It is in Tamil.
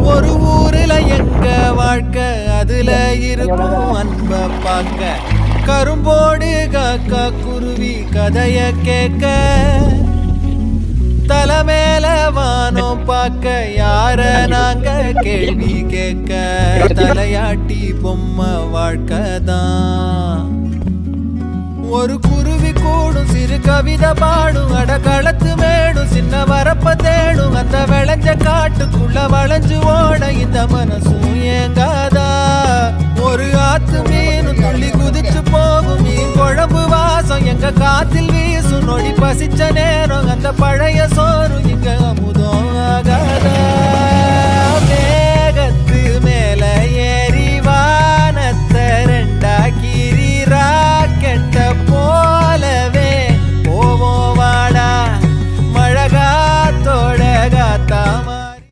ஒரு ஊருல எங்க வாழ்க்கை அதுல இருக்கும் அன்ப பார்க்க கரும்போடு காக்கா குருவி கதைய கேட்க தலைமேல வானம் பார்க்க யார நாங்க கேள்வி கேட்க தலையாட்டி பொம்மை வாழ்க்கை தான் ஒரு குருவி கூடும் சிறு கவிதை பாடும் அடகளத்து மேடும் சின்ன வரப்ப தேடும் அந்த விளைஞ்ச காட்டுக்குள்ள வளைஞ்சு ஓட இந்த மனசும் ஏங்காதா ஒரு ஆத்து மீனும் துள்ளி குதிச்சு போகும் மீன் குழம்பு வாசம் எங்க காத்தில் வீசும் நொடி பசிச்ச நேரம் அந்த பழைய சோறு இங்க அமுத